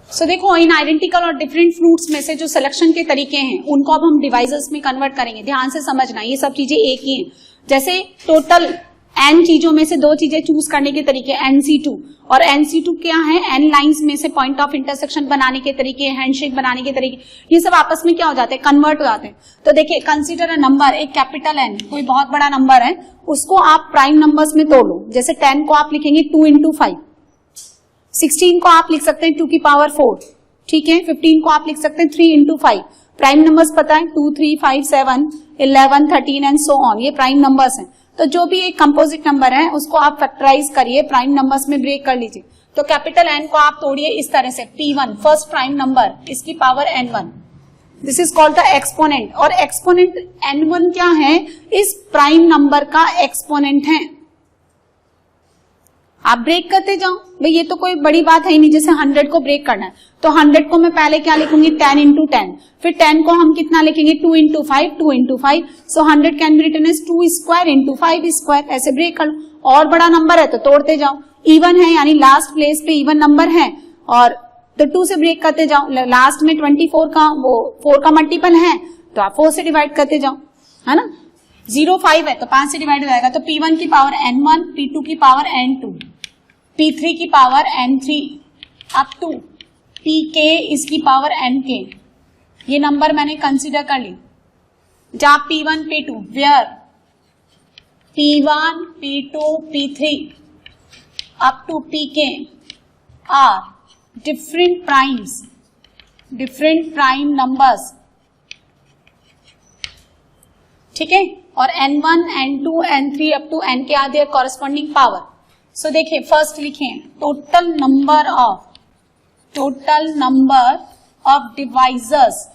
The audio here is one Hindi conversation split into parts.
सो देखो इन आइडेंटिकल और डिफरेंट फ्रूट्स में से जो सिलेक्शन के तरीके हैं उनको अब हम डिवाइजर्स में कन्वर्ट करेंगे। ध्यान से समझना, ये सब चीजें एक ही हैं। जैसे टोटल n चीजों में से दो चीजें चूज करने के तरीके NC2 और NC2 क्या है, n लाइंस में से पॉइंट ऑफ इंटरसेक्शन बनाने के तरीके, हैंडशेक बनाने के तरीके, ये सब आपस में क्या हो जाते हैं, कन्वर्ट हो जाते हैं। तो देखिए कंसीडर अ नंबर, एक कैपिटल N कोई बहुत बड़ा नंबर है, उसको आप प्राइम नंबर्स में तोड़ लो। जैसे 10 को आप लिखेंगे 2 into 5, 16 को आप लिख सकते हैं 2 की पावर 4, ठीक है, 15 को आप लिख सकते हैं 3 into 5। प्राइम नंबर्स पता है 2, 3, 5, 7, 11, 13 एंड सो ऑन, ये प्राइम नंबर्स हैं। तो जो भी एक कंपोजिट नंबर है उसको आप फैक्टराइज करिए, प्राइम नंबर्स में ब्रेक कर लीजिए। तो कैपिटल N को आप तोड़िए इस तरह से, P1 फर्स्ट प्राइम नंबर, इसकी power N1, this is called the exponent. और एक्सपोनेंट N1 क्या है, इस प्राइम नंबर का एक्सपोनेंट है। आप ब्रेक करते जाओ, भाई ये तो कोई बड़ी बात है ही नहीं, जैसे 100 को ब्रेक करना है तो 100 को मैं पहले क्या लिखूंगी 10 into 10, फिर 10 को हम कितना लिखेंगे 2 into 5, 2 into 5, so 100 can be written as 2 square into 5 square, ऐसे ब्रेक कर लो। और बड़ा नंबर है तो तोड़ते जाओ, इवन है यानी लास्ट प्लेस पे इवन नंबर है और तो 2 से ब्रेक करते जाओ, लास्ट में 24 का वो 4 का मल्टीपल है तो आप 4 से डिवाइड करते जाओ, है ना। 0, 5 है तो 5 से डिवाइड हो जाएगा, तो P1 की पावर N1, P2 की पावर N2, P3 की power N3 up to Pk इसकी पावर Nk। ये नंबर मैंने कंसीडर कर ली। जहां P1, P2 where P1, P2, P3 up to Pk are different primes, different prime numbers, ठीक है। और N1, N2, N3 up to Nk are their corresponding power. So देखिए फर्स्ट लिखें total number of divisors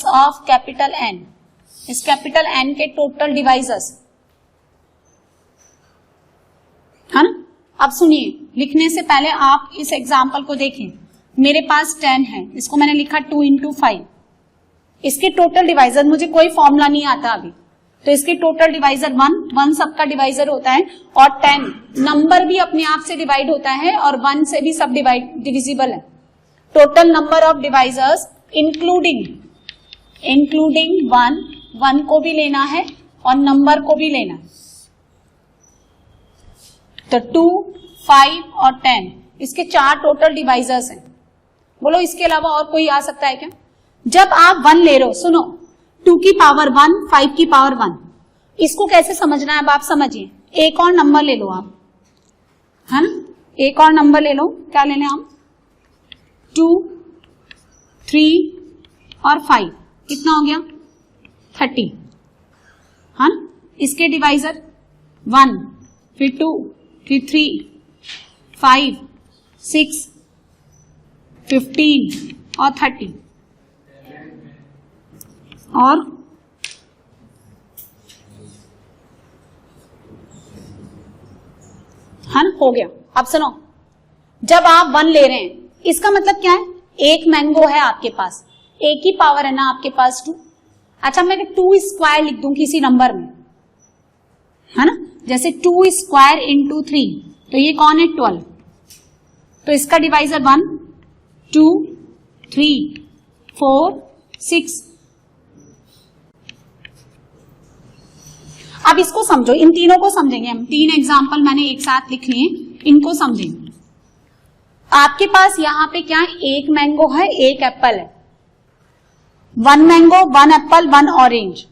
of capital N, इस कैपिटल N के टोटल डिवाइजर्स, है ना। अब सुनिए, लिखने से पहले आप इस एग्जाम्पल को देखें। मेरे पास 10 है, इसको मैंने लिखा 2 into 5, इसके टोटल डिवाइजर, मुझे कोई फॉर्मूला नहीं आता अभी, तो इसके टोटल डिवाइजर 1 सबका डिवाइजर होता है और 10 नंबर भी अपने आप से डिवाइड होता है और 1 से भी सब डिविजिबल है। Total number of divisors including 1 को भी लेना है और नंबर को भी लेना है। तो 2, 5 और 10 इसके 4 टोटल डिवाइजर्स हैं। बोलो इसके अलावा और कोई आ सकता है क्या? जब आप 1 ले रहे हो, सुनो, 2 की पावर 1, 5 की पावर 1, इसको कैसे समझना है अब आप समझिए। एक और नंबर ले लो आप, है ना, एक और नंबर ले लो, क्या ले लें हम, 2, 3 और 5, कितना हो गया 30, है ना। इसके डिवाइजर 1, फिर 2, फिर 3, 5, 6, 15 और 30 और हाँ हो गया। अब सुनो, जब आप 1 ले रहे हैं इसका मतलब क्या है, एक मैंगो है आपके पास, एक ही पावर है ना आपके पास 2। अच्छा मैं 2 स्क्वायर लिख दूं किसी नंबर में, है ना, जैसे 2 स्क्वायर इंटू 3, तो ये कौन है 12, तो इसका डिवाइजर 1, 2, 3, 4, 6। अब इसको समझो, इन तीनों को समझेंगे हम। 3 एग्जाम्पल मैंने एक साथ लिख लिए, इनको समझेंगे। आपके पास यहाँ पे क्या है, एक मैंगो है, एक एप्पल है। 1 मैंगो, 1 एप्पल, 1 ऑरेंज,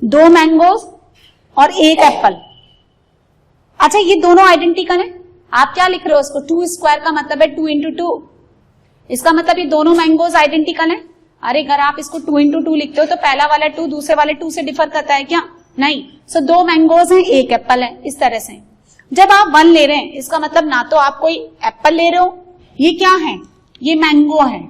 2 मैंगोज और 1 एप्पल। अच्छा ये दोनों आइडेंटिकल है, आप क्या लिख रहे हो उसको, 2 स्क्वायर का मतलब है 2 into 2, इसका मतलब ये दोनों मैंगोज आइडेंटिकल है। अरे अगर आप इसको 2 into 2 लिखते हो तो पहला वाला 2 दूसरे वाले 2 से डिफर करता है क्या, नहीं। सो 2 मैंगोज हैं, 1 एप्पल है, इस तरह से। जब आप 1 ले रहे हैं इसका मतलब ना तो आप कोई एप्पल ले रहे हो, ये क्या है, ये मैंगो है,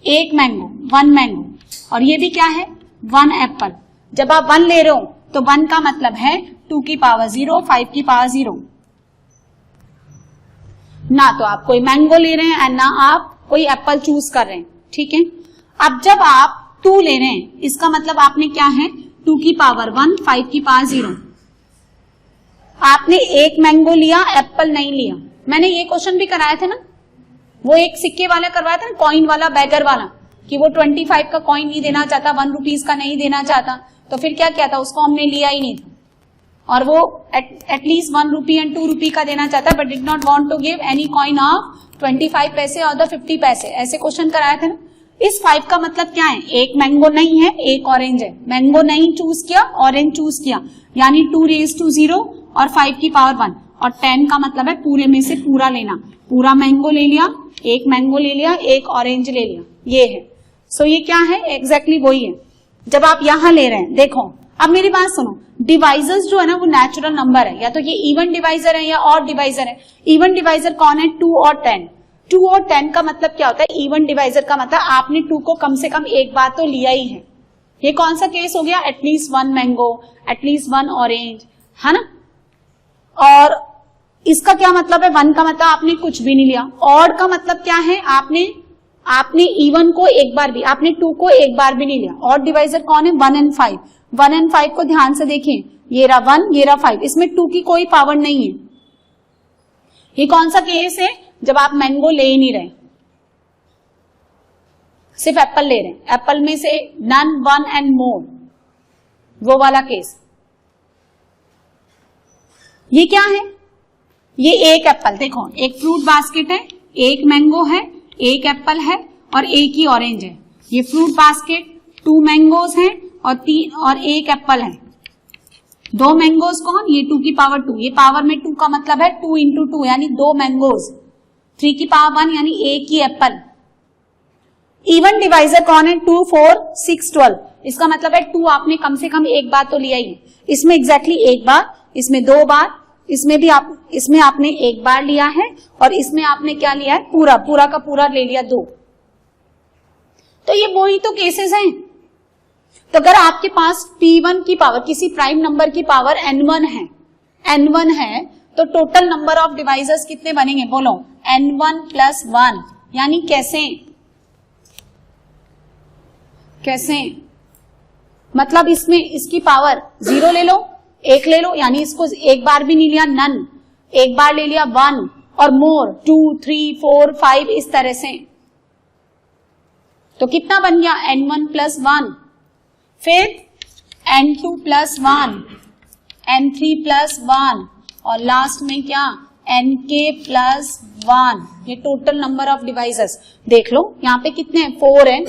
1 मैंगो, 1 मैंगो, और ये भी क्या है 1 एप्पल। जब आप 1 ले रहे हो तो 1 का मतलब है 2 की पावर 0, 5 की पावर 0। ना तो आप कोई मैंगो ले रहे हैं ना आप कोई एप्पल चूज कर रहे हैं, ठीक है। अब जब आप 2 ले रहे हैं इसका मतलब आपने क्या है, 2 की पावर 1, 5 की पावर 0। आपने 1 मैंगो लिया, एप्पल नहीं लिया, मैंने ये क्वेश्चन भी कराया था ना, वो एक सिक्के वाला करवाया था ना, कॉइन वाला, बैगर वाला, कि वो 25 का कॉइन नहीं देना चाहता, 1 रुपीज का नहीं देना चाहता, तो फिर क्या किया था, उसको हमने लिया ही नहीं था, और वो एटलीस्ट 1 रुपी एंड 2 रुपी का देना चाहता है, but did not want to give any coin of 25 पैसे और द 50 पैसे, ऐसे क्वेश्चन कराया था ना। इस 5 का मतलब क्या है, एक मैंगो नहीं है, एक ऑरेंज है, मैंगो नहीं चूज किया, ऑरेंज चूज किया, यानी 2 रेज टू 0 और 5 की पावर 1, और 10 का मतलब है पूरे में से पूरा लेना, पूरा मैंगो ले लिया, एक मैंगो ले लिया, एक ऑरेंज ले लिया, ये है। सो ये क्या है, एग्जैक्टली वही है। जब आप यहां ले रहे हैं, देखो अब मेरी बात सुनो, डिवाइजर्स जो है ना वो नेचुरल नंबर है, या तो ये इवन डिवाइजर है या ऑड डिवाइजर है। इवन डिवाइजर कौन है, 2 और 10। 2 और 10 का मतलब क्या होता है, इवन डिवाइजर का मतलब आपने 2 को कम से कम एक बार तो लिया ही है। ये कौन सा केस हो गया, एटलीस्ट 1 मैंगो, एटलीस्ट 1 ऑरेंज, है ना। और इसका क्या मतलब है, 1 का मतलब आपने कुछ भी नहीं लिया। ऑड का मतलब क्या है, आपने इवन को एक बार भी, आपने 2 को एक बार भी नहीं लिया। ऑड डिवाइजर कौन है, 1 एंड 5। 1 एंड 5 को ध्यान से देखें, ये रहा 1, ये रहा 5, इसमें 2 की कोई पावर नहीं है। ये कौन सा केस है, जब आप मैंगो ले ही नहीं रहे, सिर्फ एप्पल ले रहे हैं, एप्पल में से नन, 1 एंड मोर, वो वाला केस। ये क्या है, ये एक एप्पल, देखो एक फ्रूट बास्केट है, एक मैंगो है, एक एप्पल है और एक ही ऑरेंज है। ये फ्रूट बास्केट 2 मैंगोज हैं और एक एप्पल है। 2 मैंगोज कौन, ये 2 की पावर 2, ये पावर में 2 का मतलब है 2 इंटू 2 यानी 2 मैंगोज, 3 की पावर 1 यानी एक ही एप्पल। इवन डिवाइजर कौन है, 2, 4, 6, 12, इसका मतलब है 2 आपने कम से कम एक बार तो लिया ही। इसमें एग्जैक्टली एक बार, इसमें 2 बार, इसमें आपने एक बार लिया है, और इसमें आपने क्या लिया है, पूरा का पूरा ले लिया 2। तो ये वही तो केसेस हैं। तो अगर आपके पास P1 की पावर, किसी प्राइम नंबर की पावर N1 है, तो टोटल नंबर ऑफ डिवाइजर्स कितने बनेंगे, बोलो, N1 प्लस 1, यानी कैसे मतलब इसमें इसकी पावर 0 ले लो, 1 ले लो, यानी इसको एक बार भी नहीं लिया, नन, एक बार ले लिया 1 और मोर 2, 3, 4, 5, इस तरह से। तो कितना बन गया, N1 प्लस 1, फिर N2 प्लस 1, N3 प्लस 1, और लास्ट में क्या, Nk प्लस 1। ये टोटल नंबर ऑफ डिवाइसेस देख लो, यहाँ पे कितने हैं, 4 है,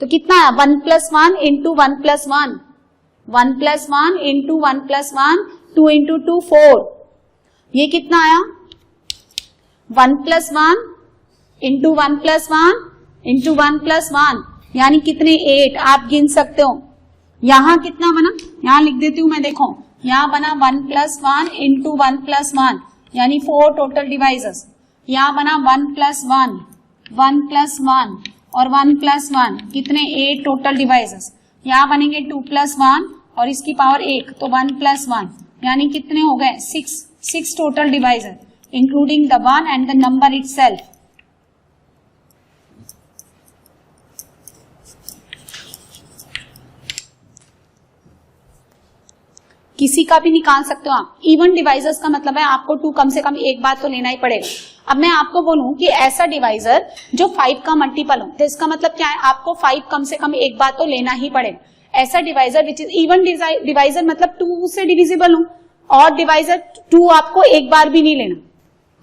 तो कितना है, 1 plus 1 into 1 plus 1, 1 plus 1 into 1 plus 1, 2 into 2 4, ये कितना आया, 1 plus 1 into 1 plus 1 into 1 plus 1, यानी कितने, 8। आप गिन सकते हो। यहां कितना बना, यहां लिख देती हूं मैं, देखो यहां बना 1 प्लस 1 इंटू 1 प्लस 1, यानी 4 टोटल डिवाइसेस। यहां बना 1 प्लस 1, 1 प्लस 1 और 1 प्लस 1, कितने, 8 टोटल डिवाइसेस। यहां बनेंगे 2 प्लस 1 और इसकी पावर 1, तो 1 प्लस 1, यानी कितने हो गए, 6 total devices, including the 1 and the number itself. किसी का भी निकाल सकते हो आप। इवन डिवाइजर्स का मतलब है आपको 2 कम से कम एक बार तो लेना ही पड़ेगा। अब मैं आपको बोलूं कि ऐसा डिवाइजर जो 5 का मल्टीपल हो, तो इसका मतलब क्या है, आपको 5 कम से कम एक बार तो लेना ही पड़ेगा। ऐसा divisor which is even divisor मतलब 2 से डिविजिबल हो, और डिवाइजर 2 आपको एक बार भी नहीं लेना।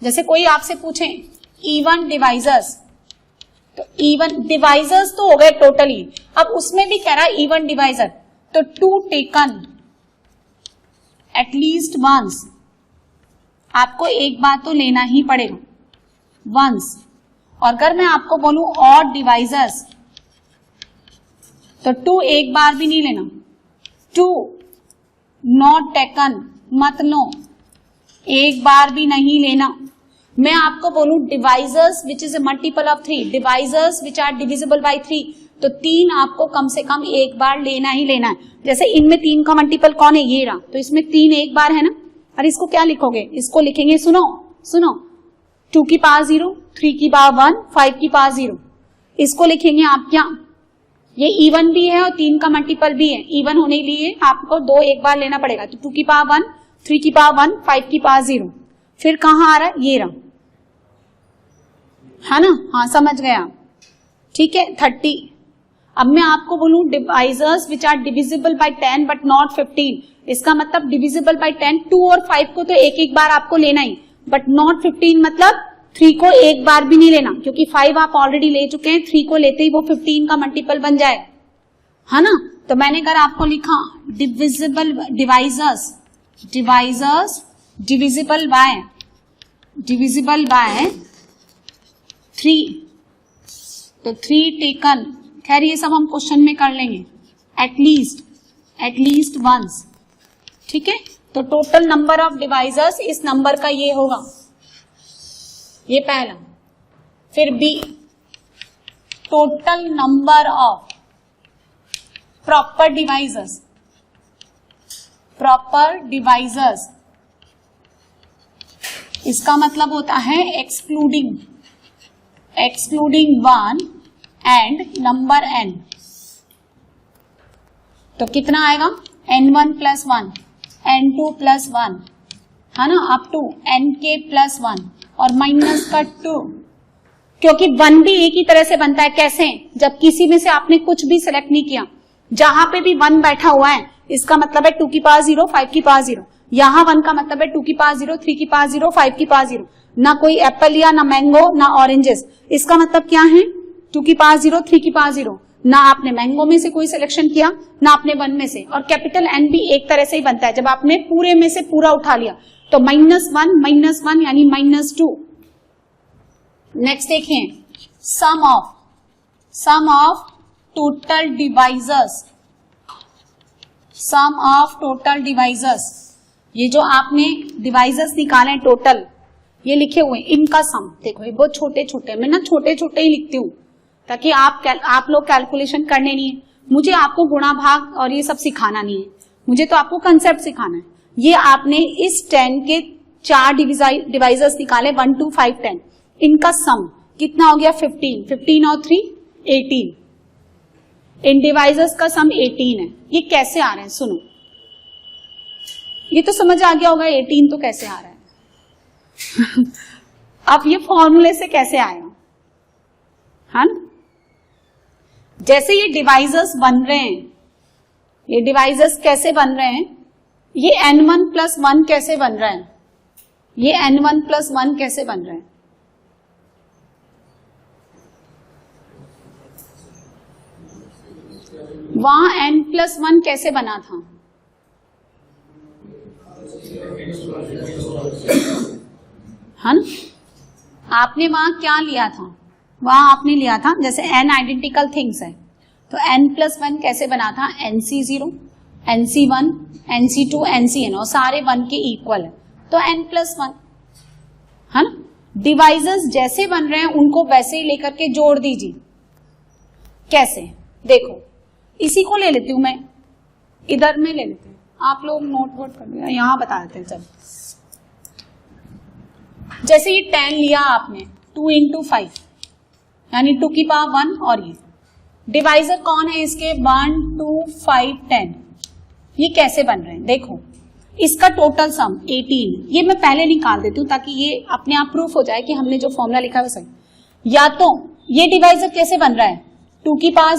जैसे कोई आपसे पूछे इवन डिवाइजर्स, तो इवन डिवाइजर्स तो हो गए टोटली, अब उसमें भी कह रहा है इवन डिवाइजर, तो 2 टेकन एटलीस्ट वंस, आपको एक बार तो लेना ही पड़ेगा, वंस। और अगर मैं आपको बोलूं ऑड डिवाइजर्स, तो 2 एक बार भी नहीं लेना, 2 नॉट टेकन, मत लो, एक बार भी नहीं लेना। मैं आपको बोलूं divisors which is a multiple of 3, divisors which are divisible by 3, तो 3 आपको कम से कम एक बार लेना ही लेना है। जैसे इनमें 3 का मल्टीपल कौन है, ये रहा, तो इसमें 3 एक बार है ना। और इसको क्या लिखोगे, इसको लिखेंगे, सुनो 2 की पावर 0, 3 की पावर 1, 5 की पावर 0, इसको लिखेंगे आप क्या, ये इवन भी है और 3 का मल्टीपल भी है। इवन होने के लिए आपको 2 एक बार लेना पड़ेगा, तो 2 की पावर 1, 3 की पावर 1, 5 की पावर 0, फिर कहां आ रहा है, ये रहा, है ना, हाँ समझ गया, ठीक है 30। अब मैं आपको बोलूं divisors which are divisible by 10 but not 15, इसका मतलब डिविजिबल बाय 10 2 और 5 को तो एक एक बार आपको लेना ही, बट नॉट 15 मतलब 3 को एक बार भी नहीं लेना, क्योंकि 5 आप ऑलरेडी ले चुके हैं, 3 को लेते ही वो 15 का मल्टीपल बन जाए, है ना। तो मैंने अगर आपको लिखा डिविजिबल डिवाइजर्स डिविजिबल बाय 3, तो 3 टेकन, खैर ये सब हम क्वेश्चन में कर लेंगे, एटलीस्ट वंस, ठीक है। तो टोटल नंबर ऑफ डिवाइजर्स इस नंबर का ये होगा, ये पहला। फिर B, total number of proper divisors, इसका मतलब होता है एक्सक्लूडिंग 1 एंड नंबर n, तो कितना आएगा n1 + 1, n2 + 1, है ना, अप टू nk + 1 और माइनस का 2, क्योंकि 1 भी एक ही तरह से बनता है, कैसे, जब किसी में से आपने कुछ भी सिलेक्ट नहीं किया, जहां पे भी 1 बैठा हुआ है इसका मतलब है 2 की पावर 0 5 की पावर 0, यहां 1 का मतलब है 2 की पावर 0 3 की पावर 0 5 की पावर 0, ना कोई एप्पल लिया, ना मैंगो, ना ऑरेंजेस, इसका मतलब क्या है 2 की पावर 0 3 की पावर 0, ना आपने मैंगो में से कोई सिलेक्शन किया, ना आपने 1 में से, और कैपिटल N भी एक तरह से ही बनता है, जब आपने पूरे में से पूरा उठा लिया, तो -1 यानी -2। नेक्स्ट देखिए, सम ऑफ टोटल डिवाइजर्स, ये जो आपने डिवाइजर्स निकाले टोटल, ये लिखे हुए इनका सम, देखो ये बहुत छोटे छोटे, मैं ना छोटे छोटे ही लिखती हूँ ताकि आप लोग कैलकुलेशन करने नहीं है, मुझे आपको गुणा भाग और ये सब सिखाना नहीं है, मुझे तो आपको कंसेप्ट सिखाना है। ये आपने इस 10 के 4 डिवाइजर्स निकाले 1 2 5 10, इनका सम कितना हो गया 15 और 3 18, इन डिवाइजर्स का सम 18 है। ये कैसे आ रहे हैं सुनो, ये तो समझ आ गया होगा 18 तो कैसे आ रहा है अब ये फॉर्मूले से कैसे आया, है ना। जैसे ये डिवाइजर्स बन रहे हैं, ये डिवाइजर्स कैसे बन रहे हैं, ये n1 + 1 कैसे बन रहा है, ये n1 + 1 कैसे बन रहा है, वहां n + 1 कैसे बना था, है ना, आपने वहां क्या लिया था, वहां आपने लिया था जैसे n आइडेंटिकल थिंग्स है, तो n + 1 कैसे बना था, nc0 nc1 nc2 ncn, और सारे 1 के इक्वल है, तो n + 1, है ना। डिवाइजर्स जैसे बन रहे हैं उनको वैसे ही लेकर के जोड़ दीजिए, कैसे, देखो इसी को ले लेती हूं मैं, इधर में ले लेते हैं, आप लोग नोट कर लिया, यहां बता देते हैं। चल जैसे ये 10 लिया आपने 2 × 5 यानी 2 की पावर 1, और ये डिवाइजर कौन है इसके 1 2 5 10, ये कैसे बन रहे हैं, देखो इसका टोटल सम 18, ये मैं पहले निकाल देती हूँ ताकि ये अपने आप प्रूफ हो जाए कि हमने जो फॉर्मूला लिखा है वो सही। या तो ये डिवाइजर कैसे बन रहा है 2 की पावर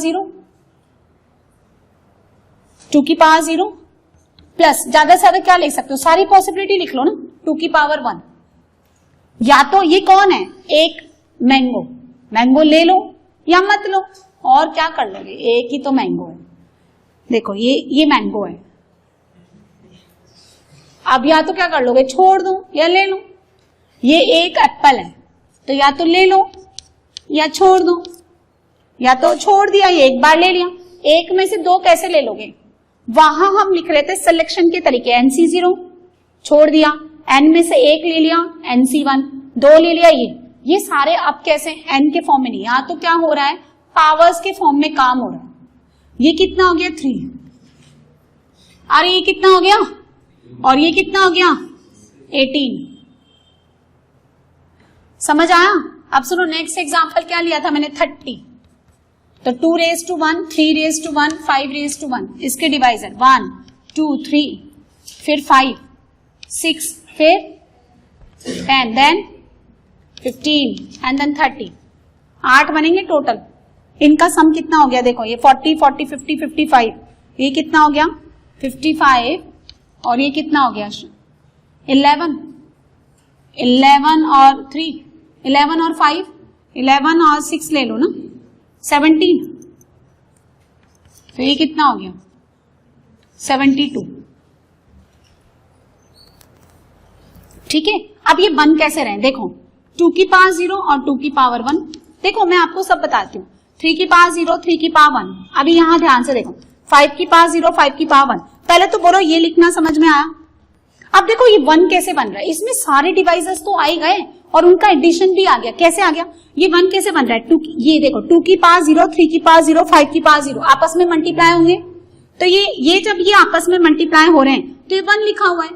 0 प्लस ज्यादा से ज्यादा क्या लिख सकते हो, सारी पॉसिबिलिटी लिख लो ना, 2 की पावर 1, या तो ये कौन है एक मैंगो ले लो या मत लो, और क्या कर लोगे, एक ही तो मैंगो है, देखो ये मैंगो है, अब या तो क्या कर लोगे छोड़ दो या ले लो, ये एक एप्पल है तो या तो ले लो या छोड़ दो, या तो छोड़ दिया ये एक बार ले लिया, एक में से 2 कैसे ले लोगे, वहां हम लिख रहे थे सिलेक्शन के तरीके, nc0 छोड़ दिया, n में से 1 ले लिया nc1, 2 ले लिया, ये सारे अब कैसे n के फॉर्म में नहीं, यहां तो क्या हो रहा है पावर्स के फॉर्म में काम हो रहा है। ये कितना हो गया 3, अरे ये कितना हो गया, और ये कितना हो गया 18, समझ आया। अब सुनो नेक्स्ट एग्जांपल क्या लिया था मैंने 30, तो 2⁻1 3⁻1 5⁻1, इसके डिवाइजर 1 2 3 फिर 5 6 फिर 10 देन 15 एंड देन 30, 8 बनेंगे टोटल। इनका सम कितना हो गया देखो, ये 40, 40, 50, 55, ये कितना हो गया 55, और ये कितना हो गया 11, 11 और 3, 11 और 5, 11 और 6 ले लो ना 17, तो ये कितना हो गया 72। ठीक है, अब ये 1 कैसे रहे देखो, 2 की पावर 0 और 2 की पावर 1। देखो मैं आपको सब बताती हूँ, 3 की पावर 0, 3 की पावर 1। अभी यहां ध्यान से देखो, 5 की पावर 0, 5 की पावर 1। पहले तो बोलो ये लिखना समझ में आया। अब देखो ये 1 कैसे बन रहा है, इसमें सारे डिवाइजर्स तो आ ही गए और उनका एडिशन भी आ गया। कैसे आ गया, ये 1 कैसे बन रहा है, 2, ये देखो 2 की पावर 0, 3 की पावर 0, 5 की पावर 0 आपस में मल्टीप्लाई होंगे, तो ये जब ये आपस में मल्टीप्लाई हो रहे हैं तो ये 1 लिखा हुआ है।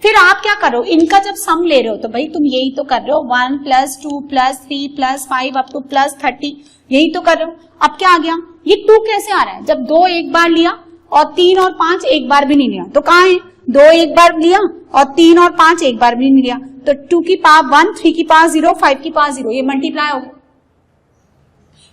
फिर आप क्या कर रहे हो, इनका जब सम ले रहे हो तो भाई तुम यही तो कर रहे हो, 1 + 2 + 3 + 5 अप टू +30, यही तो कर रहे हो। अब क्या आ गया, ये 2 कैसे आ रहा है, जब 2 एक बार लिया और 3 और 5 एक बार भी नहीं लिया, तो कहां है, 2 एक बार लिया और 3 और 5 एक बार भी नहीं लिया, तो 2 की पावर 1, 3 की पावर 0, 5 की पावर 0, ये मल्टीप्लाई हो गया।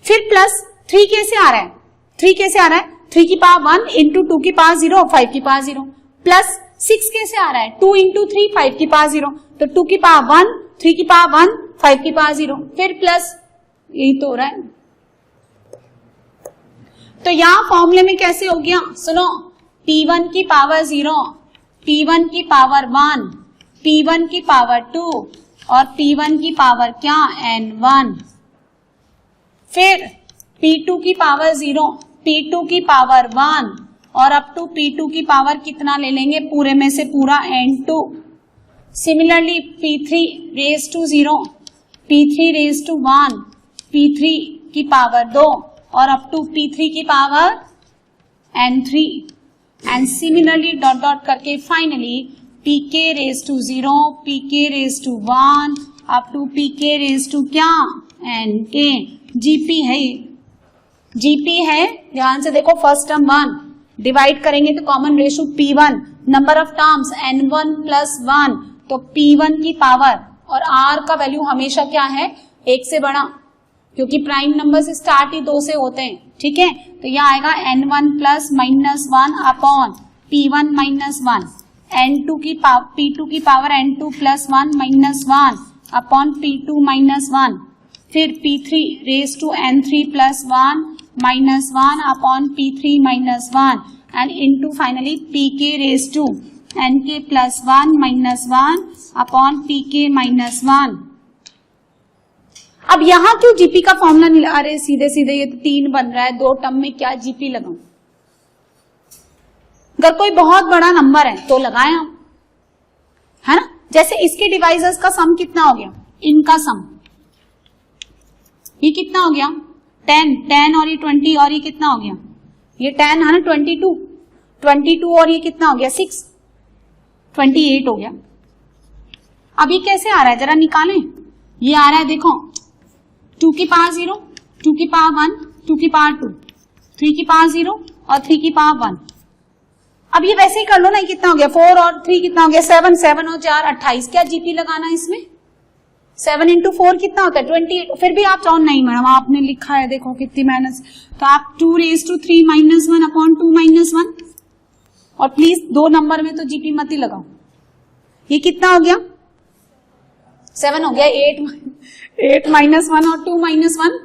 फिर +3 कैसे आ रहा है, 3 कैसे आ रहा है, 3 की पावर 1 इंटू 2 की पावर 0, 5 की पावर 0, +6 कैसे आ रहा है, 2 इंटू 3, 5 की पावर 0, तो 2 की पावर 1, 3 की पावर 1, 5 की पावर 0, फिर प्लस, यही तो हो रहा है। तो यहां फॉर्मूले में कैसे हो गया, सुनो, P1 की पावर 0, P1 की पावर 1, P1 की पावर 2 और P1 की पावर क्या N1, फिर P2 की पावर 0, P2 की पावर 1 और अप टू P2 की पावर कितना ले लेंगे, पूरे में से पूरा N2। Similarly P3 raise to 0, P3 raise to 1, P3 की पावर 2 और अप टू P3 की power N3, and similarly dot dot करके finally Pk raise to 0, Pk raise to 1 up to Pk raise to क्या Nk। Gp है, Gp है, ध्यान से देखो, फर्स्ट टर्म 1 डिवाइड करेंगे तो common ratio P1, number of terms N1 + 1, तो P1 की पावर, और R का वैल्यू हमेशा क्या है 1 से बड़ा, क्योंकि प्राइम नंबर से स्टार्ट ही 2 से होते हैं। ठीक है, तो यह आएगा N1 + -1 अपॉन P1 - 1, N2 की पावर P2 की पावर N2 + 1 -1 अपॉन P2 - 1, फिर P3 raise to N3 + 1 -1 upon P3 - 1 and into finally Pk raise to Nk + 1 -1 upon Pk - 1। अब यहां क्यों जीपी का फॉर्मूला नहीं, अरे सीधे सीधे ये तो 3 बन रहा है, 2 टर्म में क्या जीपी लगाऊं। अगर कोई बहुत बड़ा नंबर है तो लगाएं हम, है ना। जैसे इसके डिवाइजर्स का सम कितना हो गया, इनका सम ये कितना हो गया 10 और ये 20 और ये कितना हो गया, ये 10 है ना, 22 और ये कितना हो गया 6, 28 हो गया। अब ये कैसे आ रहा है जरा निकालें, ये आ रहा है देखो 2 की पावर 0, 2 की पावर 1, 2 की पावर 2, 3 की पावर 0 और 3 की पावर 1। अब ये वैसे ही कर लो ना, ये कितना हो गया 4 और 3 कितना हो गया 7, 7 और 4 28, क्या जीपी लगाना है इसमें, 7 इंटू 4 कितना होता है 28। फिर भी आप चाहो नहीं मैडम आपने लिखा है देखो कितनी मेहनत, तो आप 2 रेज टू 3 -1 अपॉन 2 - 1, और प्लीज 2 नंबर में तो जीपी मत ही लगाओ। ये कितना हो गया 7 हो गया, 8 -1 और 2 -1,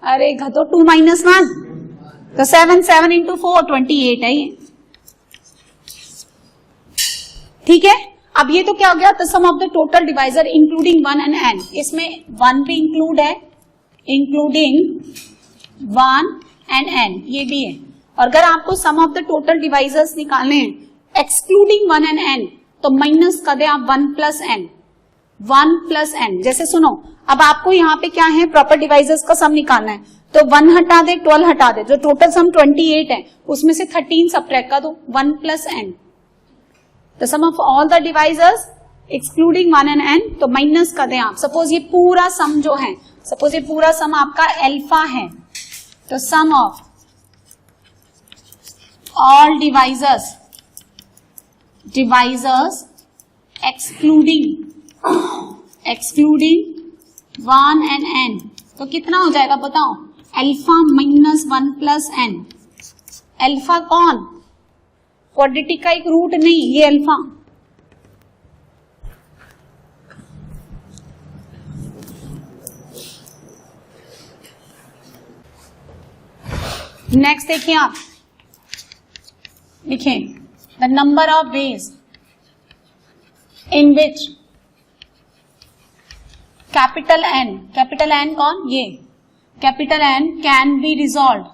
अरे घटो 2 -1, तो 7 इंटू 4 28 है ये। ठीक है, अब ये तो क्या हो गया, the sum of the total divisor including 1 and n, इसमें 1 भी इंक्लूड है, इंक्लूडिंग 1 एंड n ये भी है। और अगर आपको सम ऑफ द टोटल डिवाइजर्स निकालने हैं एक्सक्लूडिंग 1 एंड n, तो माइनस कर दे आप 1 + n, 1 + n। जैसे सुनो, अब आपको यहाँ पे क्या है प्रॉपर डिवाइजर्स का सम निकालना है, तो 1 हटा दे 12 हटा दे, जो टोटल सम 28 है उसमें से 13 सब्ट्रैक्ट कर दो, 1 + n, the sum of all the divisors excluding 1 and n, तो माइनस कर दें आप। सपोज ये पूरा सम जो है, सपोज ये पूरा सम आपका अल्फा है, तो sum of all divisors excluding 1 and n, तो कितना हो जाएगा बताओ, alpha minus 1 plus n। Alpha कौन, क्वाड्रेटिक का एक रूट नहीं, ये अल्फा। नेक्स्ट देखिए आप, लिखें the number of ways in which capital N कौन, ये capital N can be resolve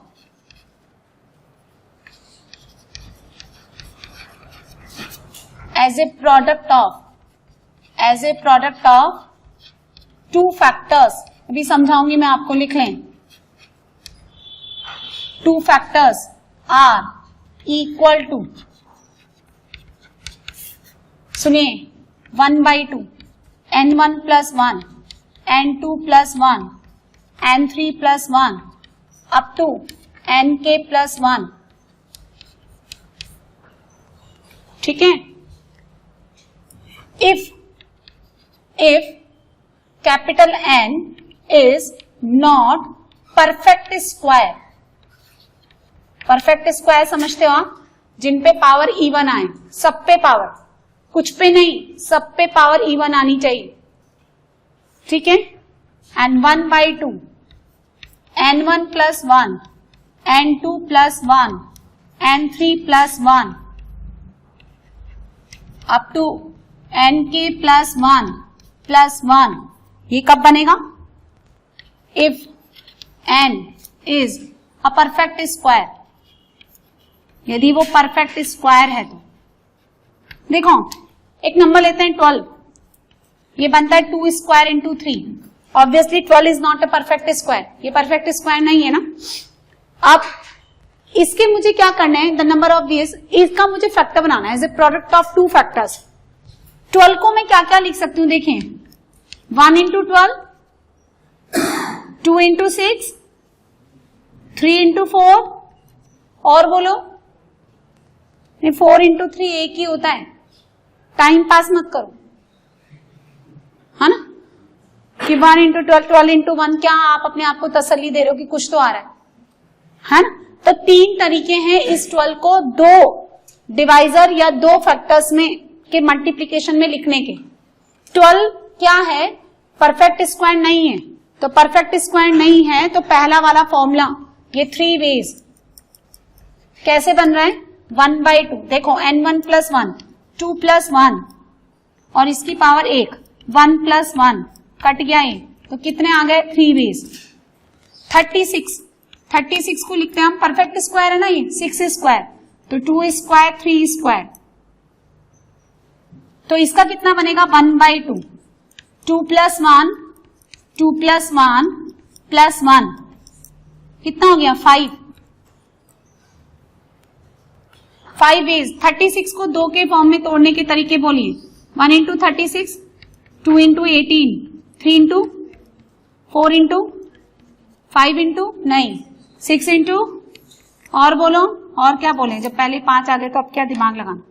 as a product of two factors. अभी समझाऊंगी मैं आपको, लिख लें। Two factors are equal to, सुनिए, 1/2 n1 plus 1 n2 plus 1 n3 plus 1 up to nk plus 1। ठीक है। if capital N is not perfect square, perfect square समझते हो आप, जिन पे पावर इवन आए, सब पे पावर, कुछ पे नहीं, सब पे पावर इवन आनी चाहिए। ठीक है। And 1/2 n1 plus 1 n2 plus 1 n3 plus 1 up to nk plus 1 plus 1, ये कब बनेगा, if n is a perfect square, यदि वो परफेक्ट स्क्वायर है तो। देखो एक नंबर लेते हैं 12, ये बनता है 2 square into 3। Obviously 12 is not a perfect square, ये परफेक्ट स्क्वायर नहीं है ना। अब इसके मुझे क्या करना है, द नंबर ऑफ वेज, इसका मुझे फैक्टर बनाना है as a product of two factors. 12 को मैं क्या क्या लिख सकती हूँ, देखें, 1 इंटू 12, 2 इंटू 6, 3 इंटू 4, और बोलो 4 इंटू 3 एक ही होता है। टाइम पास मत करो, है ना, कि 1 इंटू 12, 12 इंटू 1, क्या आप अपने आप को तसल्ली दे रहे हो कि कुछ तो आ रहा है ना। तो 3 तरीके हैं इस 12 को 2 डिवाइजर या 2 फैक्टर्स में के मल्टीप्लीकेशन में लिखने के। 12 क्या है, परफेक्ट स्क्वायर नहीं है, तो परफेक्ट स्क्वायर नहीं है तो पहला वाला फॉर्मूला, ये 3 वेज कैसे बन रहा है, 1/2, देखो n1 प्लस 1 2 प्लस 1 और इसकी पावर 1, 1 प्लस 1 कट गया ये, तो कितने आ गए, 3 वेज। 36 को लिखते हैं हम, परफेक्ट स्क्वायर है ना ये, 6 स्क्वायर, तो 2 स्क्वायर 3 स्क्वायर, तो इसका कितना बनेगा, 1/2, 2 प्लस 1 2 प्लस 1 प्लस 1, कितना हो गया, 5 वेज। 36 को 2 के फॉर्म में तोड़ने के तरीके बोलिए, 1 into 36, 2 into 18, 3 into 4 into 5 into नहीं 6 इंटू, और बोलो, और क्या बोले, जब पहले 5 आ गए तो अब क्या दिमाग लगाना।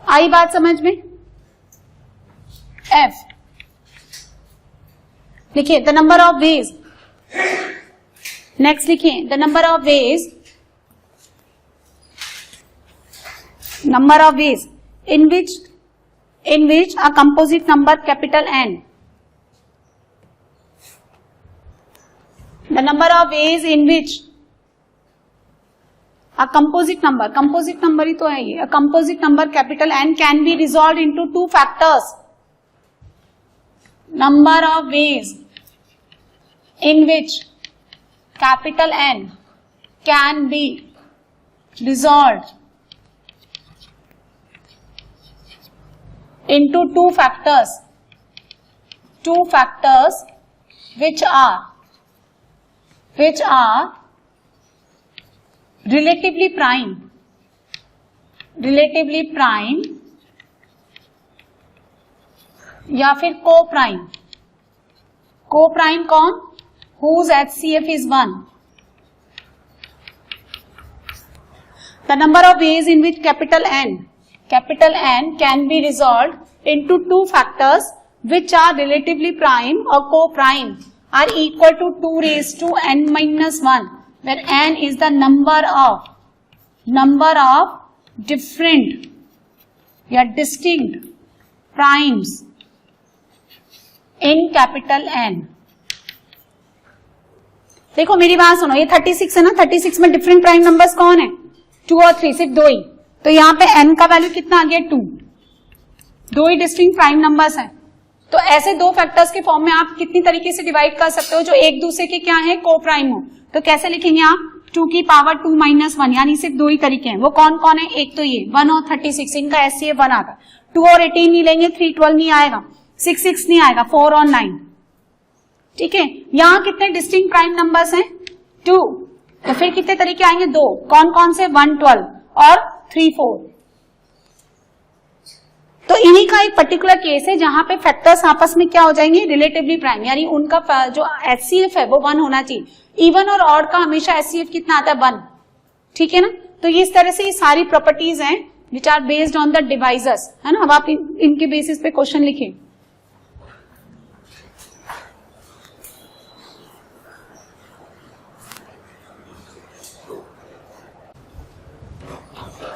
आई बात समझ में। F लिखिए the number of ways, next लिखिए the number of ways in which a composite number capital N, the number of ways in which a composite number ही तो है ये, a composite number capital N can be resolved into 2 factors, number of ways in which capital N can be resolved into 2 factors which are relatively prime या फिर co-prime कौन, whose HCF is 1। The number of ways in which capital N capital N can be resolved into two factors which are relatively prime or co-prime are equal to 2 raised to n minus 1, where n is the number of different या distinct primes in capital N. देखो मेरी बात सुनो, ये 36 है ना, 36 में डिफरेंट प्राइम नंबर्स कौन है? 2 और 3, सिर्फ 2 ही. तो यहाँ पे n का वैल्यू कितना आ गया? 2. 2 ही डिस्टिंक्ट प्राइम नंबर्स हैं. तो ऐसे दो फैक्टर्स के फॉर्म में आप कितनी तरीके से डिवाइड कर सकते हो जो एक दूसरे के क्या है? को प्राइम हो. तो कैसे लिखेंगे आप? 2 की पावर 2 माइनस 1, यानी सिर्फ 2 ही तरीके हैं. वो कौन कौन है? एक तो ये 1 और 36, इनका SCF 1 आता. 2 और 18 नहीं लेंगे, 3 12 नहीं आएगा, 6 6 नहीं आएगा, 4 और 9. ठीक है. यहां कितने डिस्टिंक्ट प्राइम नंबर्स हैं? 2. तो फिर कितने तरीके आएंगे? 2. कौन कौन से? 1 12 और 3 4. तो इन्हीं का एक पर्टिकुलर केस है जहां पे फैक्टर्स आपस में क्या हो जाएंगे? रिलेटिवली प्राइम, यानी उनका जो HCF है वो 1 होना चाहिए. इवन और ऑड का हमेशा HCF कितना आता है? 1. ठीक है ना. तो इस तरह से ये सारी प्रॉपर्टीज हैं which are based on the divisors, है ना. अब आप इनके बेसिस पे क्वेश्चन लिखिए.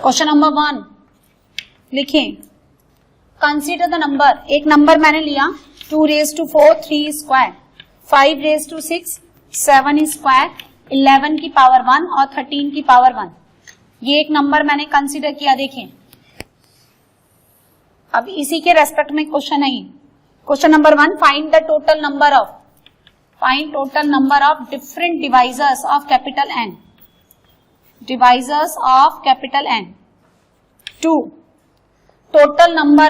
क्वेश्चन नंबर 1 लिखें. Consider the number. एक नंबर मैंने लिया 2 raised to 4 3 square, 5 raised to 6 7 square, 11 की पावर 1 और 13 की पावर 1. ये एक नंबर मैंने कंसीडर किया. देखें अब इसी के रेस्पेक्ट में क्वेश्चन है. Question number 1, find the total number of different divisors of capital N. Divisors of capital N. 2. Total number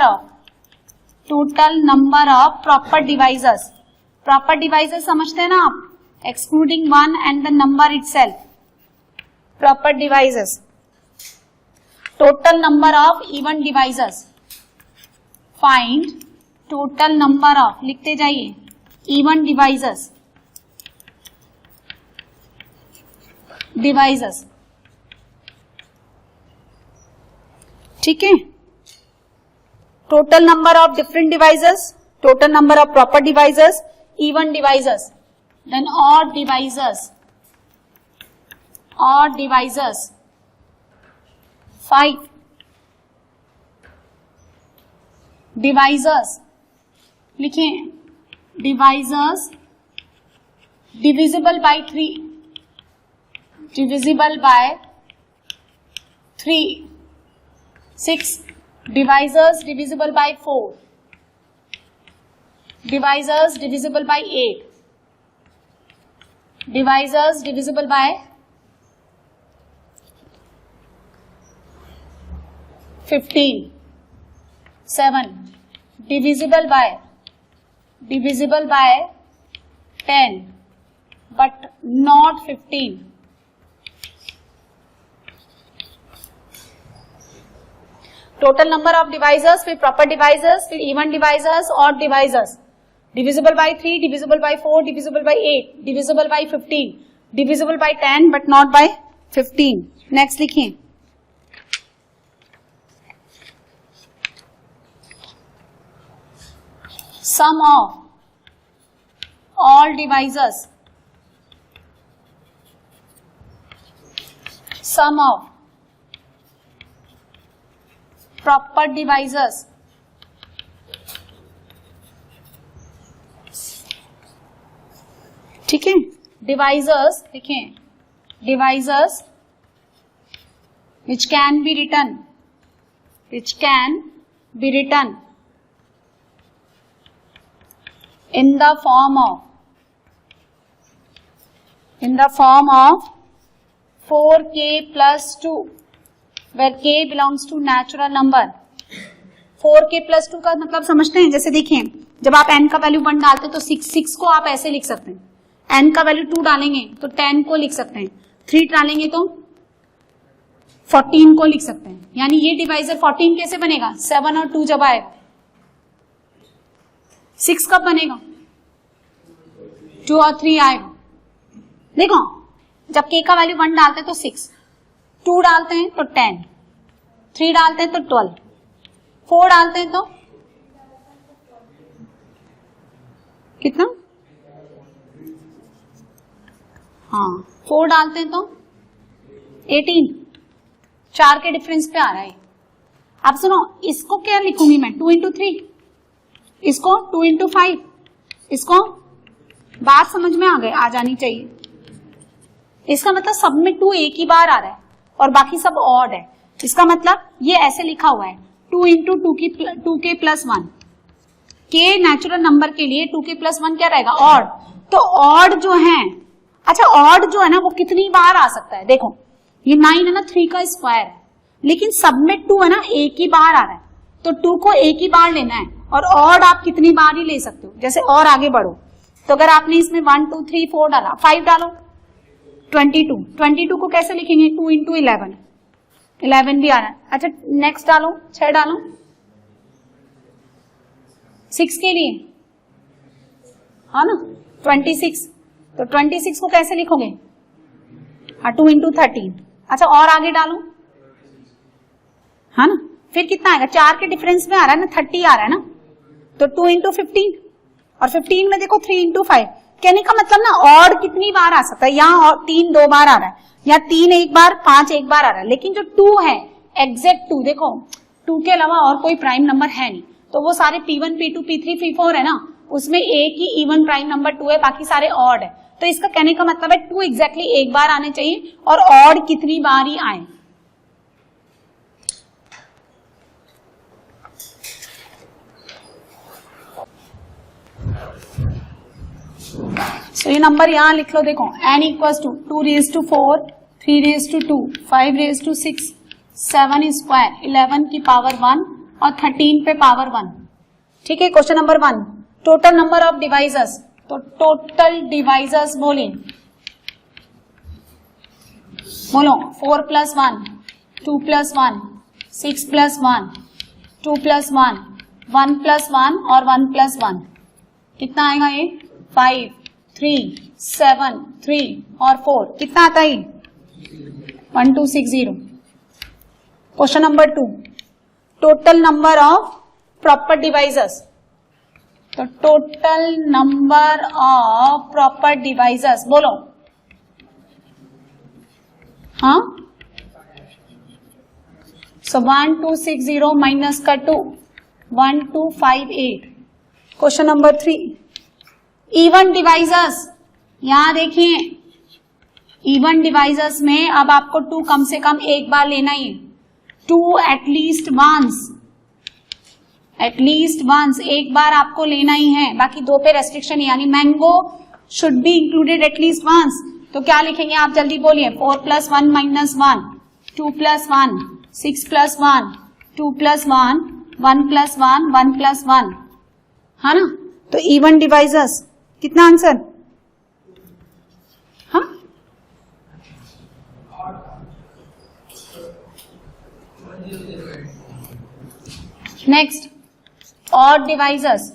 of proper divisors. Proper divisors समझते हैं ना आप? Excluding 1 and the number itself. Proper divisors. Total number of even divisors. Find total number of, लिखते जाइए, even divisors. ठीक है. Total number of different divisors, total number of proper divisors, even divisors, then odd divisors 5 divisors. लिखें divisors divisible by 3, 6 divisors divisible by 4, divisors divisible by 8, divisors divisible by 15, 7 divisible by 10 but not 15. Total number of divisors, फिर प्रॉपर डिवाइजर्स, फिर even divisors, odd divisors. Divisible by 3, divisible by 4, divisible by 8, divisible by 15, divisible by 10 but not by 15. Next लिखिए. Sum of all divisors, sum of proper divisors, ठीक है. डिवाइजर्स देखें, divisors which can be written in the form of 4k plus 2 where k belongs to natural number. 4k plus 2 का मतलब समझते हैं. जैसे देखिए जब आप n का वैल्यू 1 डालते हैं तो 6 को आप ऐसे लिख सकते हैं. n का वैल्यू 2 डालेंगे तो 10 को लिख सकते हैं. 3 डालेंगे तो 14 को लिख सकते हैं. यानी ये डिवाइजर 14 कैसे बनेगा? 7 और 2 जब आए. 6 कब बनेगा? 2 और 3 आएगा. देखो जब k का वैल्यू 1 डालते हैं तो 6, 2 डालते हैं तो 10, 3 डालते हैं तो 12, 4 डालते हैं तो कितना, हाँ 4 डालते हैं तो 18, 4 के डिफरेंस पे आ रहा है। अब सुनो, इसको क्या लिखूंगी मैं, 2 इंटू 3, इसको 2 इंटू 5, इसको, बात समझ में आ जानी चाहिए। इसका मतलब सब में 2 एक ही बार आ रहा है और बाकी सब ऑड है। इसका मतलब ये ऐसे लिखा हुआ है 2 इंटू 2k प्लस 1, के नेचुरल नंबर के लिए 2k प्लस 1 क्या रहेगा, ऑड। तो ऑड जो है, अच्छा ऑड जो है ना वो कितनी बार आ सकता है, देखो ये 9 है ना, 3 का स्क्वायर है, लेकिन सब में 2 है ना, एक ही बार आ रहा है, तो 2 को एक ही बार लेना है। और ऑड आप कितनी बार ही ले सकते हो, जैसे और आगे बढ़ो तो अगर आपने इसमें 1 2 3 4 डाला, 5 डालो 22 को कैसे लिखेंगे, 2 इंटू 11 भी आ रहा है। अच्छा नेक्स्ट डालो, 6 डालो 6 के लिए, हाँ ना 26, तो 26 को कैसे लिखोगे, हाँ 2 इंटू 13। अच्छा और आगे डालो, हाँ ना, फिर कितना आएगा, 4 के डिफरेंस में आ रहा है ना, 30 आ रहा है ना, तो 2 इंटू 15, और 15 में देखो 3 इंटू 5। कहने का मतलब ना ऑड कितनी बार आ सकता है, यहाँ 3 2 बार आ रहा है, या 3 एक बार, 5 एक बार आ रहा है, लेकिन जो 2 है एग्जैक्ट 2, देखो 2 के अलावा और कोई प्राइम नंबर है नहीं, तो वो सारे P1 P2 P3 P4 है ना, उसमें एक ही इवन प्राइम नंबर 2 है, बाकी सारे ऑड है। तो इसका कहने का मतलब है 2 एग्जैक्टली एक बार आने चाहिए और ऑड कितनी बार ही आए। तो ये नंबर यहां लिख लो, देखो n equals to 2 raise to 4, 3 raise to 2, 5 raise to 6, 7 square, 11 की पावर 1 और 13 पे पावर 1। ठीक है, question number 1, total number of divisors, तो टोटल डिवाइजर्स बोलो 4 plus 1, 2 plus 1, 6 plus 1, 2 plus 1, 1 plus 1 और 1 प्लस 1, कितना आएगा ये, 5, 3, 7, 3 और 4, कितना आता है 1260। Question number 2, total number of proper divisors, तो total number of proper divisors बोलो, हाँ, सो 1260 माइनस का 2, 1258। क्वेश्चन नंबर 3, इवन डिवाइजर्स, यहां देखिए इवन डिवाइजर्स में अब आपको 2 कम से कम एक बार लेना ही है, 2 एटलीस्ट वंस एक बार आपको लेना ही है, बाकी 2 पे रेस्ट्रिक्शन, यानी mango should be included at least once. तो क्या लिखेंगे आप जल्दी बोलिए, 4 plus 1 minus 1, 2 plus 1, 6 plus 1, 2 plus 1, 1 plus 1, 1 plus 1, है ना। तो इवन डिवाइजर्स कितना आंसर, हाँ नेक्स्ट ऑड डिवाइजर्स,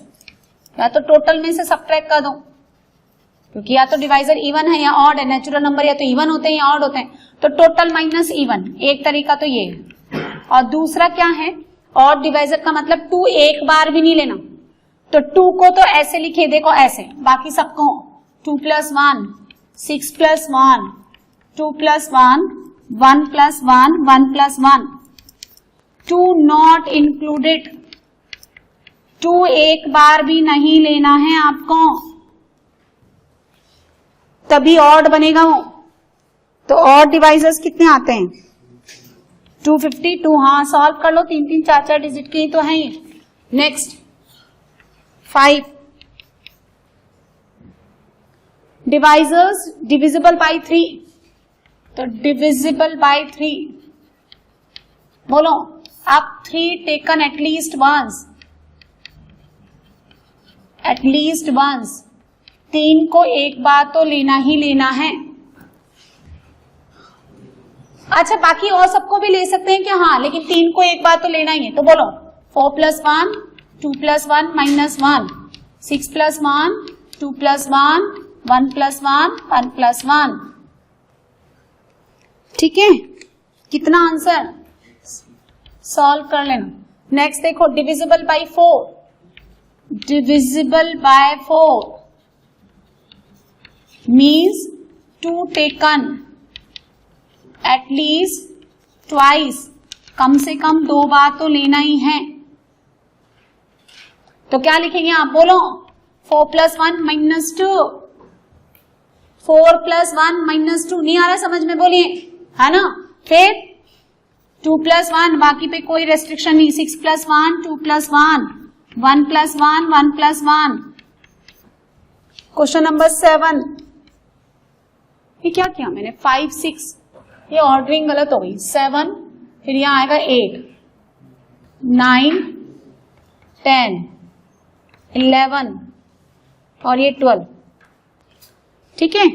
या तो टोटल में से सब्ट्रैक्ट कर दो, क्योंकि या तो डिवाइजर इवन है या ऑड है, नेचुरल नंबर या तो इवन होते हैं या ऑड होते हैं, तो टोटल माइनस इवन, एक तरीका तो ये है। और दूसरा क्या है, ऑड डिवाइजर का मतलब 2 एक बार भी नहीं लेना, तो 2 को तो ऐसे लिखे, देखो ऐसे, बाकी सबको 2 plus 1, 6 plus 1, 2 plus 1, 1 plus 1, 1 plus 1, 2 not included, 2 एक बार भी नहीं लेना है आपको, तभी ऑड बनेगा वो। तो ऑड डिवाइजर्स कितने आते हैं, 252, हाँ सॉल्व कर लो, 3 3 4 4 डिजिट के तो है ही। नेक्स्ट 5, डिवाइजर्स डिविजिबल बाय 3, तो डिविजिबल बाय 3 बोलो आप, 3 टेकन एटलीस्ट वंस, 3 को एक बार तो लेना ही लेना है। अच्छा बाकी और सबको भी ले सकते हैं क्या, हाँ, लेकिन 3 को एक बार तो लेना ही है, तो बोलो 4 plus 1, 2 plus 1 minus 1, 6 plus 1, 2 plus 1, 1 plus 1, 1 plus 1। ठीक है, कितना आंसर, सॉल्व कर लेना। नेक्स्ट देखो divisible by 4, divisible by 4 means two taken at least twice, कम से कम 2 बार तो लेना ही है। तो क्या लिखेंगे आप बोलो, 4 + 1 - 2, 4 + 1 - 2, नहीं आ रहा समझ में बोलिए, है ना। फिर 2 + 1, बाकी पे कोई रेस्ट्रिक्शन नहीं, 6 + 1 2 + 1, 1 + 1 1 + 1। क्वेश्चन नंबर 7, ये क्या किया मैंने, 5 6, ये ऑर्डरिंग गलत हो गई, 7, फिर यहां आएगा 8 9 10 11 और ये 12, ठीक है।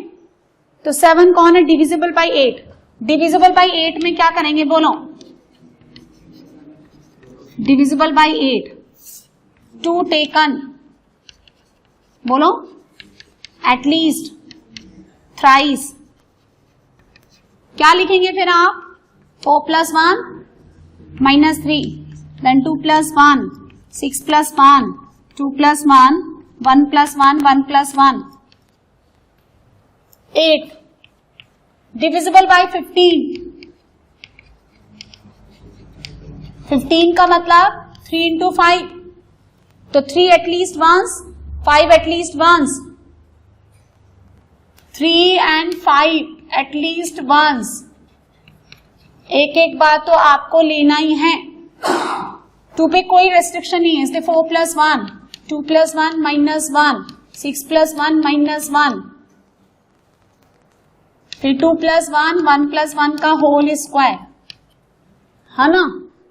तो 7 कौन है, डिविजिबल बाय 8। डिविजिबल बाय 8 में क्या करेंगे बोलो, डिविजिबल बाय 8, टू टेकन बोलो, एटलीस्ट, थ्राइस। क्या लिखेंगे फिर आप, 4 + 1 - 3, देन 2 + 1 6 + 1 2 + 1 1 + 1 1 + 1 8, डिविजिबल बाय 15, 15 का मतलब 3 × 5, तो 3 at least once, 5 at least once, 3 and 5 at least once, एक एक बार तो आपको लेना ही है। 2 पे कोई रेस्ट्रिक्शन नहीं है, इसलिए 4 + 1 2 + 1 - 1 6 + 1 - 1, फिर 2 + 1 1 + 1 का होल स्क्वायर, है ना।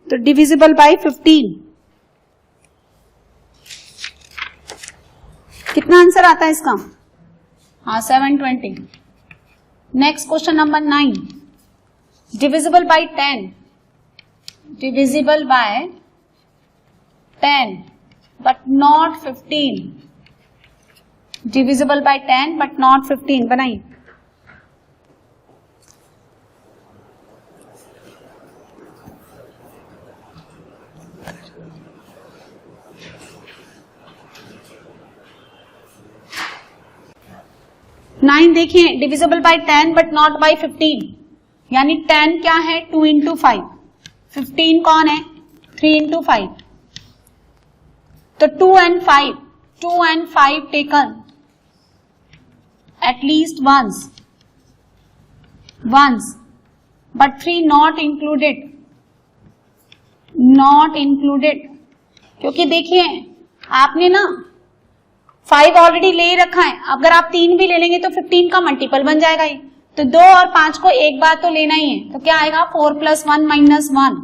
तो डिविजिबल बाय 15, कितना आंसर आता है इसका, हाँ 720। Next question number 9, divisible by 10, divisible by 10 but not 15, divisible by 10 but not 15, बनाइए। नाइन देखिए, divisible by 10 but not by 15, यानी 10 क्या है, 2 × 5, 15 कौन है, 3 × 5, तो 2 and 5 taken at least once, but 3 not included, क्योंकि देखिए आपने ना 5 ऑलरेडी ले रखा है, अगर आप 3 भी ले लेंगे तो 15 का मल्टीपल बन जाएगा ये, तो 2 और 5 को एक बार तो लेना ही है, तो क्या आएगा 4 + 1 - 1,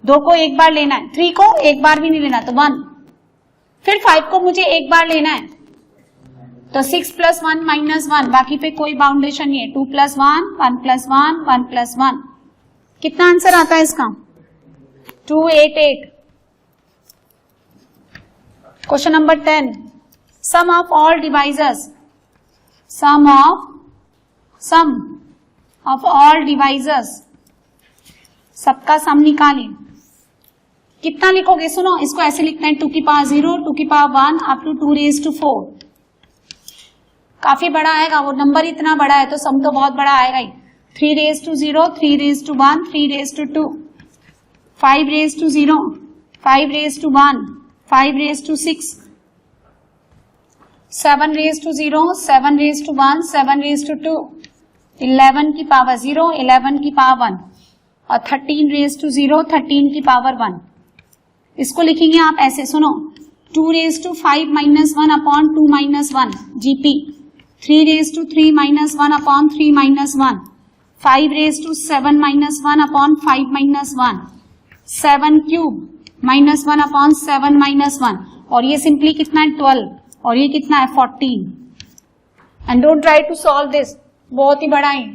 2 को एक बार लेना है, 3 को एक बार भी नहीं लेना तो 1, फिर 5 को मुझे एक बार लेना है, तो 6 + 1 - 1, बाकी पे कोई बाउंडेशन नहीं है, 2 + 1 1 + 1 1 + 1, कितना आंसर आता है इसका, 288। Question number 10, sum of all divisors, sum of all divisors, सबका सम निकालें। कितना लिखोगे, सुनो इसको ऐसे लिखना है, 2 की पावर 0 2 की पावर 1 अप टू 2⁴, काफी बड़ा आएगा, वो नंबर इतना बड़ा है तो सम तो बहुत बड़ा आएगा ही। 3⁻0 3⁻1 3⁻2 5⁻0 5⁻1 5⁻6 7⁻0 7⁻1 7⁻2 11 की पावर 0 11 की पावर 1 और 13⁻0 13 की पावर 1। इसको लिखेंगे आप ऐसे, सुनो 2⁵ - 1 upon 2 - 1 GP, 3⁵ - 1 upon 3 - 1, 5⁻7 - 1 upon 5 - 1, 7³ -1 upon 7 - 1, और ये सिंपली कितना है 12, और ये कितना है 14। And don't try to solve this, बहुत ही बड़ा है।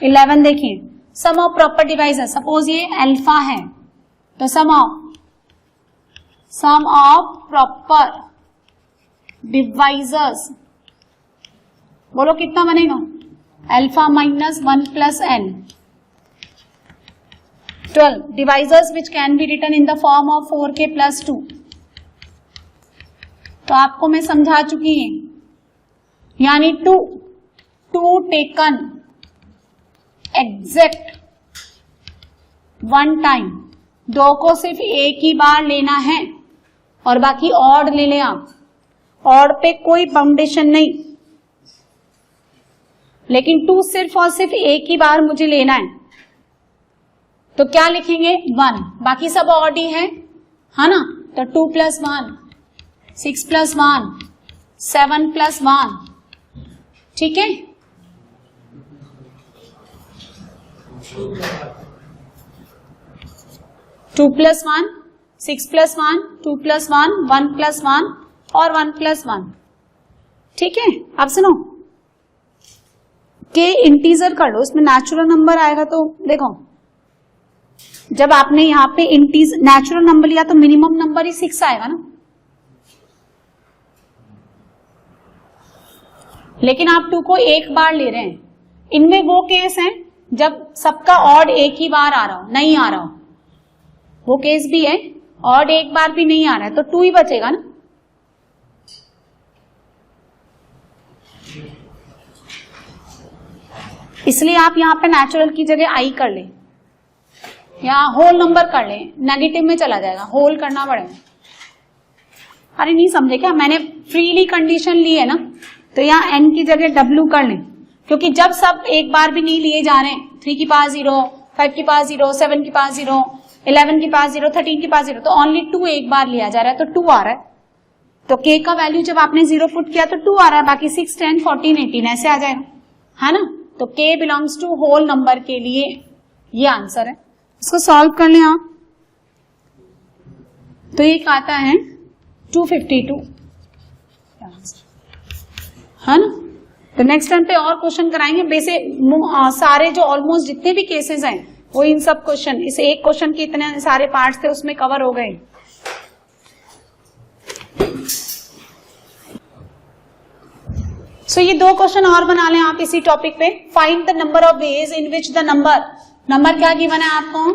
11 देखिए, sum of proper divisor, suppose ये अल्फा है तो सम ऑफ प्रॉपर डिवाइजर्स, बोलो कितना बनेगा, alpha -1 + n, 12 divisors which can be written in the form of 4k + 2। तो आपको मैं समझा चुकी है, यानी two taken exact one time, 2 को सिर्फ एक ही बार लेना है और बाकी ऑड ले लें आप, ऑड पे कोई बाउंडेशन नहीं, लेकिन 2 सिर्फ और सिर्फ एक ही बार मुझे लेना है। तो क्या लिखेंगे 1, बाकी सब ऑड ही है ना। तो 2 + 1, 6 + 1, 7 + 1, ठीक है। टू प्लस 1, 6 + 1, 2 + 1, 1 + 1 और 1 + 1, ठीक है। अब सुनो, के इंटीजर कर लो, उसमें नेचुरल नंबर आएगा। तो देखो, जब आपने यहाँ पे नेचुरल नंबर लिया तो मिनिमम नंबर ही 6 आएगा ना, लेकिन आप 2 को एक बार ले रहे हैं। इनमें वो केस है जब सबका ऑड एक ही बार आ रहा हो, नहीं आ रहा हो, वो केस भी है। ऑड एक बार भी नहीं आ रहा है तो 2 ही बचेगा ना। इसलिए आप यहां पे नेचुरल की जगह आई कर ले या होल नंबर कर ले, नेगेटिव में चला जाएगा, होल करना पड़ेगा। अरे नहीं समझे क्या, मैंने फ्रीली कंडीशन ली है ना, तो यहाँ n की जगह w कर लें, क्योंकि जब सब एक बार भी नहीं लिए जा रहे हैं, 3 के पास 0, 5 के पास 0, 7 के पास 0, 11 के पास 0, 13 के पास 0, तो ओनली 2 एक बार लिया जा रहा है, तो 2 आ रहा है। तो k का वैल्यू जब आपने 0 पुट किया तो 2 आ रहा है, बाकी 6, 10, 14, 18 ऐसे आ जाएगा, है ना। तो k belongs to whole number के लिए ये आंसर है। इसको सॉल्व कर लें आप, तो ये आता है 252, है ना। तो नेक्स्ट टाइम पे और क्वेश्चन कराएंगे, सारे जो ऑलमोस्ट जितने भी केसेस हैं वो इन सब क्वेश्चन, इस एक क्वेश्चन के इतने सारे पार्ट्स थे उसमें कवर हो गए। सो ये 2 क्वेश्चन और बना लें आप इसी टॉपिक पे। Find the number of ways in which the number क्या गिवन है आपको,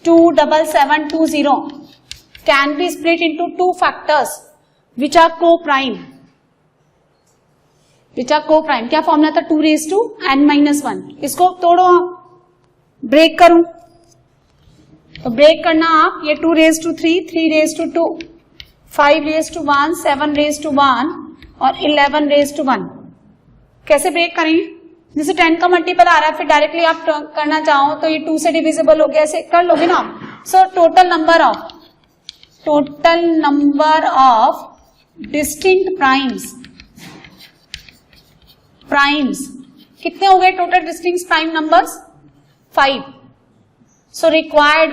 27720 can be split into 2 factors which are co prime. क्या फॉर्मूला था, 2n-1। इसको तोड़ो आप, ब्रेक करूं तो ब्रेक करना आप, ये 2^3, 3^2, 5^1, 7^1 और 11^1। कैसे ब्रेक करेंगे, जैसे 10 का मल्टीपल आ रहा है, फिर डायरेक्टली आप करना चाहो तो ये 2 से डिविजिबल हो गया, ऐसे कर लोगे ना आप। So total number of distinct primes कितने हो गए total distinct prime numbers, 5। So required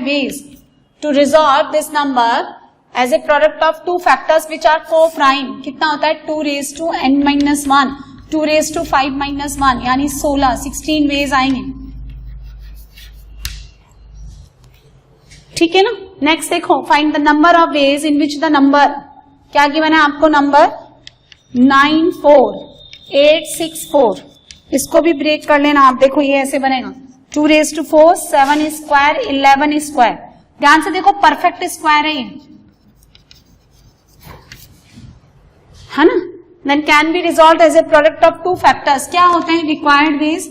ways to resolve this number as a product of 2 factors which are co prime कितना होता है, 2n-1, 2^5 यानी 16 वेज आएंगे, ठीक है ना। नेक्स्ट देखो, find the number of ways in which the number, क्या गिवन है आपको, नंबर 94864। इसको भी ब्रेक कर लेना आप, देखो ये ऐसे बनेगा, 2^4, 7^2, 11^2। ध्यान से देखो, परफेक्ट स्क्वायर है ये, है ना। Then can be resolve as a product of 2 factors. क्या होते हैं रिक्वायर्ड वेज,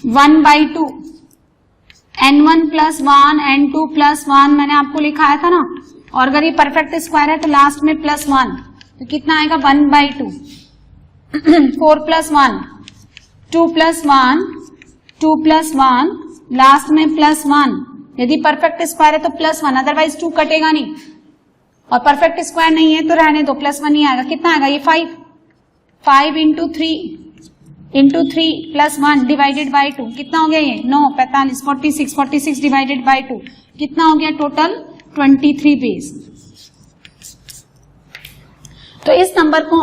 1/2, n1 + 1, n2 + 1 मैंने आपको लिखाया था ना। और अगर ये परफेक्ट स्क्वायर है तो लास्ट में +1, तो कितना आएगा 1/2, 4 + 1, 2 + 1, 2 + 1, लास्ट में +1। यदि परफेक्ट स्क्वायर है तो +1, अदरवाइज 2 कटेगा नहीं, और परफेक्ट स्क्वायर नहीं है तो रहने दो, +1 ही आएगा। कितना आएगा ये 5 × 3 + 1 डिवाइडेड बाई 2, कितना हो गया ये 9, 45, 46 डिवाइडेड बाई 2, कितना हो गया टोटल 23 वेज। तो इस नंबर को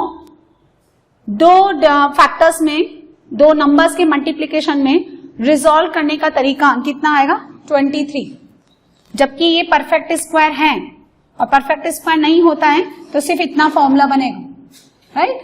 2 फैक्टर्स में, 2 नंबर्स के मल्टीप्लीकेशन में रिजॉल्व करने का तरीका कितना आएगा 23, जबकि ये परफेक्ट स्क्वायर है और परफेक्ट स्क्वायर नहीं होता है तो सिर्फ इतना फॉर्मूला बनेगा, राइट।